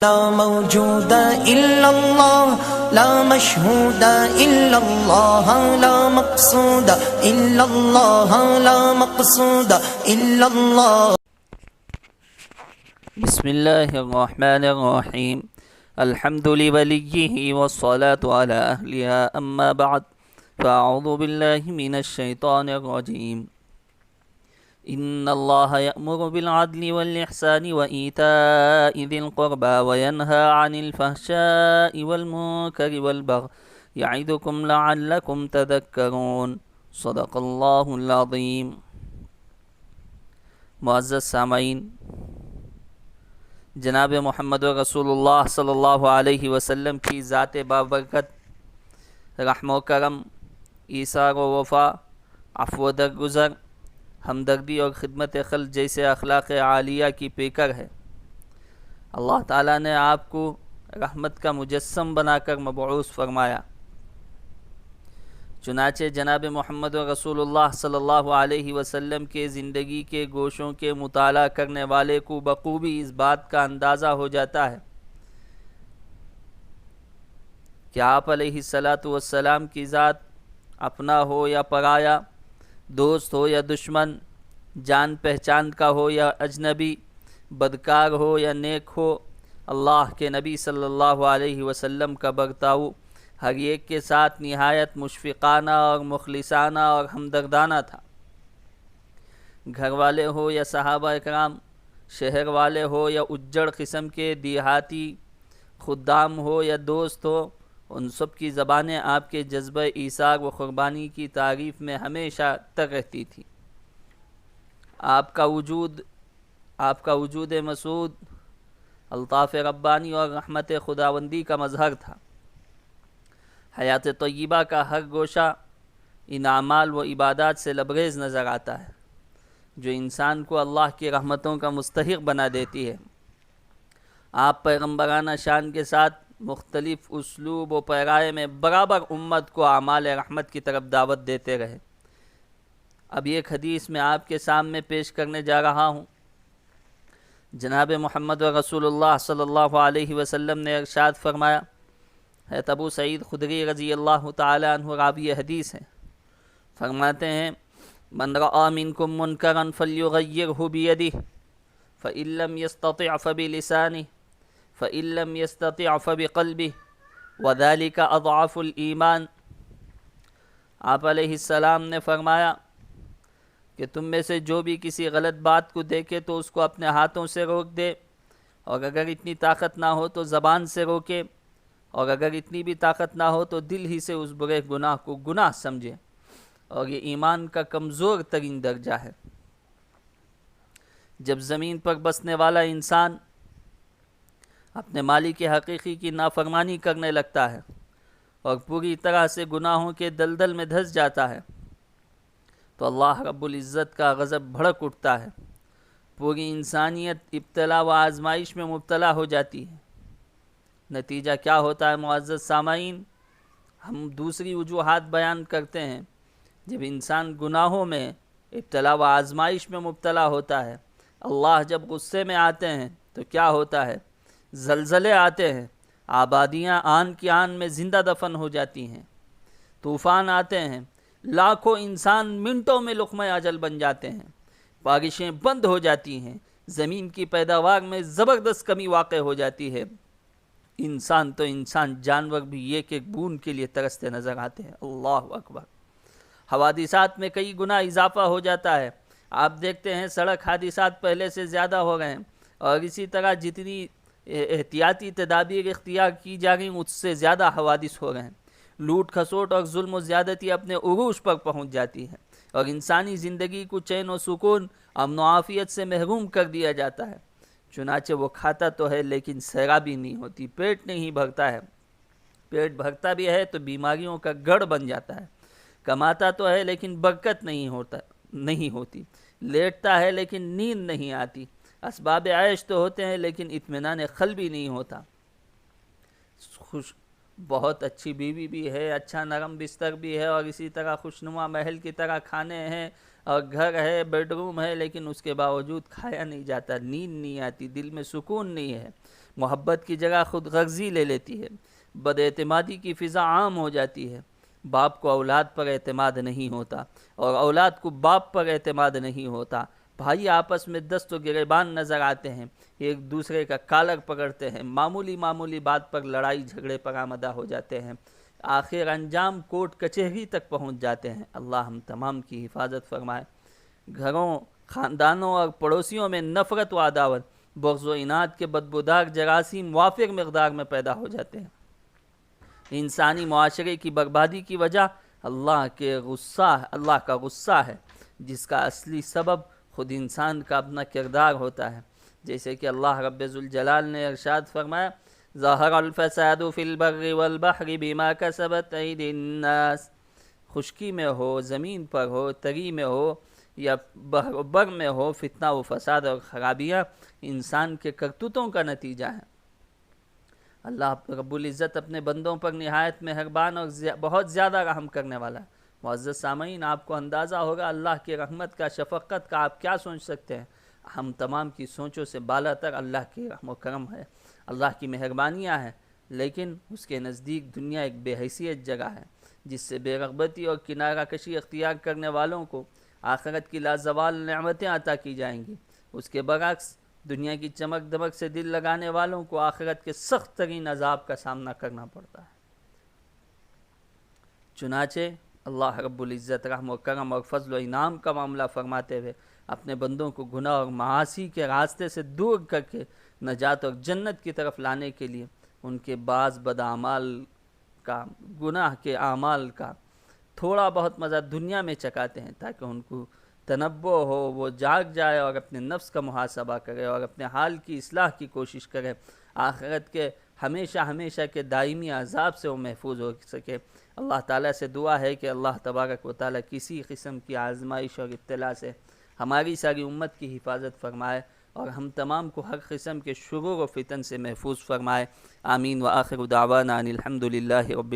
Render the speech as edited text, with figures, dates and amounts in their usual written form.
لا موجود إلا الله لا مشهود إلا الله لا مقصود إلا الله لا مقصود إلا الله. بسم الله الرحمن الرحيم. الحمد لوليه والصلاة على أهلها، أما بعد، فأعوذ بالله من الشيطان الرجيم. إن الله يأمر بالعدل والإحسان وإيتاء ذي القربى وينهى عن الفحشاء والمنكر والبغي يعظكم لعلكم تذكرون. صدق اللہ العظیم. معزز سامعین، جناب محمد رسول اللہ صلی اللہ علیہ وسلم کی ذات بابرکت، رحم و کرم، ایثار و وفا، عفو و درگزر، ہمدردی اور خدمت خلق جیسے اخلاق عالیہ کی پیکر ہے. اللہ تعالیٰ نے آپ کو رحمت کا مجسم بنا کر مبعوث فرمایا. چنانچہ جناب محمد رسول اللہ صلی اللہ علیہ وسلم کے زندگی کے گوشوں کے مطالعہ کرنے والے کو بخوبی اس بات کا اندازہ ہو جاتا ہے کہ آپ علیہ الصلاۃ والسلام کی ذات اپنا ہو یا پرایا، دوست ہو یا دشمن، جان پہچان کا ہو یا اجنبی، بدکار ہو یا نیک ہو، اللہ کے نبی صلی اللہ علیہ وسلم کا برتاؤ ہر ایک کے ساتھ نہایت مشفقانہ اور مخلصانہ اور ہمدردانہ تھا. گھر والے ہو یا صحابہ اکرام، شہر والے ہو یا اجڑ قسم کے دیہاتی، خدام ہو یا دوست ہو، ان سب کی زبانیں آپ کے جذبہ ایثار و قربانی کی تعریف میں ہمیشہ تر رہتی تھی. آپ کا وجود مسعود الطاف ربانی اور رحمت خداوندی کا مظہر تھا. حیات طیبہ کا ہر گوشہ ان اعمال و عبادات سے لبریز نظر آتا ہے جو انسان کو اللہ کی رحمتوں کا مستحق بنا دیتی ہے. آپ پیغمبرانہ شان کے ساتھ مختلف اسلوب و پیرائے میں برابر امت کو اعمال رحمت کی طرف دعوت دیتے رہے. اب ایک حدیث میں آپ کے سامنے پیش کرنے جا رہا ہوں. جناب محمد رسول اللہ صلی اللہ علیہ وسلم نے ارشاد فرمایا، حضرت ابو سعید خدری رضی اللہ تعالی عنہ راوی حدیث ہیں، فرماتے ہیں، من رأى منکم منکرا فلیغیرہ بیدہ فإن لم یستطع فبلسانہ فإن لم یستطع فبقلبہ وذلک اضعف الایمان. آپ علیہ السلام نے فرمایا کہ تم میں سے جو بھی کسی غلط بات کو دیکھے تو اس کو اپنے ہاتھوں سے روک دے، اور اگر اتنی طاقت نہ ہو تو زبان سے روکے، اور اگر اتنی بھی طاقت نہ ہو تو دل ہی سے اس برے گناہ کو گناہ سمجھے، اور یہ ایمان کا کمزور ترین درجہ ہے. جب زمین پر بسنے والا انسان اپنے مالک حقیقی کی نافرمانی کرنے لگتا ہے اور پوری طرح سے گناہوں کے دلدل میں دھس جاتا ہے تو اللہ رب العزت کا غضب بھڑک اٹھتا ہے. پوری انسانیت ابتلا و آزمائش میں مبتلا ہو جاتی ہے. نتیجہ کیا ہوتا ہے معزز سامعین؟ ہم دوسری وجوہات بیان کرتے ہیں. جب انسان گناہوں میں ابتلا و آزمائش میں مبتلا ہوتا ہے، اللہ جب غصے میں آتے ہیں تو کیا ہوتا ہے؟ زلزلے آتے ہیں، آبادیاں آن کی آن میں زندہ دفن ہو جاتی ہیں، طوفان آتے ہیں، لاکھوں انسان منٹوں میں لقمہ اجل بن جاتے ہیں، بارشیں بند ہو جاتی ہیں، زمین کی پیداوار میں زبردست کمی واقع ہو جاتی ہے. انسان تو انسان، جانور بھی ایک ایک بوند کے لیے ترستے نظر آتے ہیں. اللہ اکبر. حوادثات میں کئی گنا اضافہ ہو جاتا ہے. آپ دیکھتے ہیں سڑک حادثات پہلے سے زیادہ ہو رہے ہیں، اور اسی طرح جتنی احتیاطی تدابیر اختیار کی جا رہی ہیں اس سے زیادہ حوادث ہو رہے ہیں. لوٹ کھسوٹ اور ظلم و زیادتی اپنے عروج پر پہنچ جاتی ہے، اور انسانی زندگی کو چین و سکون، امن و عافیت سے محروم کر دیا جاتا ہے. چنانچہ وہ کھاتا تو ہے لیکن سیرابی نہیں ہوتی، پیٹ نہیں بھرتا ہے. پیٹ بھرتا بھی ہے تو بیماریوں کا گڑھ بن جاتا ہے. کماتا تو ہے لیکن برکت نہیں ہوتی. لیٹتا ہے لیکن نیند نہیں آتی. اسباب عیش تو ہوتے ہیں لیکن اطمینان قلبی نہیں ہوتا. بہت اچھی بیوی بھی ہے، اچھا نرم بستر بھی ہے، اور اسی طرح خوشنما محل کی طرح کھانے ہیں، اور گھر ہے، بیڈ روم ہے، لیکن اس کے باوجود کھایا نہیں جاتا، نیند نہیں آتی، دل میں سکون نہیں ہے. محبت کی جگہ خود غرضی لے لیتی ہے، بد اعتمادی کی فضا عام ہو جاتی ہے، باپ کو اولاد پر اعتماد نہیں ہوتا اور اولاد کو باپ پر اعتماد نہیں ہوتا، بھائی آپس میں دست و گریبان نظر آتے ہیں، ایک دوسرے کا کالر پکڑتے ہیں، معمولی بات پر لڑائی جھگڑے پر آمدہ ہو جاتے ہیں، آخر انجام کورٹ کچہری تک پہنچ جاتے ہیں۔ اللہ ہم تمام کی حفاظت فرمائے۔ گھروں، خاندانوں اور پڑوسیوں میں نفرت و عداوت، بغض و عناد کے بدبودار جراثیم وافر مقدار میں پیدا ہو جاتے ہیں۔ انسانی معاشرے کی بربادی کی وجہ اللہ کا غصہ ہے، جس کا اصلی سبب خود انسان کا اپنا کردار ہوتا ہے، جیسے کہ اللہ رب ذوالجلال نے ارشاد فرمایا ظہر الفساد فی البر والبحر بما کسبت ایدی الناس، خشکی میں ہو، زمین پر ہو، تری میں ہو یا بر میں ہو، فتنہ و فساد اور خرابیاں انسان کے کرتوتوں کا نتیجہ ہے۔ اللہ رب العزت اپنے بندوں پر نہایت مہربان اور بہت زیادہ رحم کرنے والا ہے۔ معزز سامعین، آپ کو اندازہ ہوگا اللہ کی رحمت کا، شفقت کا آپ کیا سوچ سکتے ہیں؟ ہم تمام کی سوچوں سے بالا تر اللہ کی رحم و کرم ہے، اللہ کی مہربانیاں ہیں، لیکن اس کے نزدیک دنیا ایک بے حیثیت جگہ ہے، جس سے بے رغبتی اور کنارہ کشی اختیار کرنے والوں کو آخرت کی لازوال نعمتیں عطا کی جائیں گی، اس کے برعکس دنیا کی چمک دمک سے دل لگانے والوں کو آخرت کے سخت ترین عذاب کا سامنا کرنا پڑتا ہے۔ چنانچہ اللہ رب العزت رحم و کرم اور فضل و انعام کا معاملہ فرماتے ہوئے اپنے بندوں کو گناہ اور معاصی کے راستے سے دور کر کے نجات اور جنت کی طرف لانے کے لیے ان کے بعض بد اعمال کا، گناہ کے اعمال کا تھوڑا بہت مزہ دنیا میں چکاتے ہیں، تاکہ ان کو تنبہ ہو، وہ جاگ جائے اور اپنے نفس کا محاسبہ کرے اور اپنے حال کی اصلاح کی کوشش کرے، آخرت کے ہمیشہ کے دائمی عذاب سے وہ محفوظ ہو سکے۔ اللہ تعالیٰ سے دعا ہے کہ اللہ تبارک و تعالیٰ کسی قسم کی آزمائش اور ابتلا سے ہماری ساری امت کی حفاظت فرمائے اور ہم تمام کو ہر قسم کے شرور و فتن سے محفوظ فرمائے۔ آمین۔ وآخر دعوانا ان الحمد للہ رب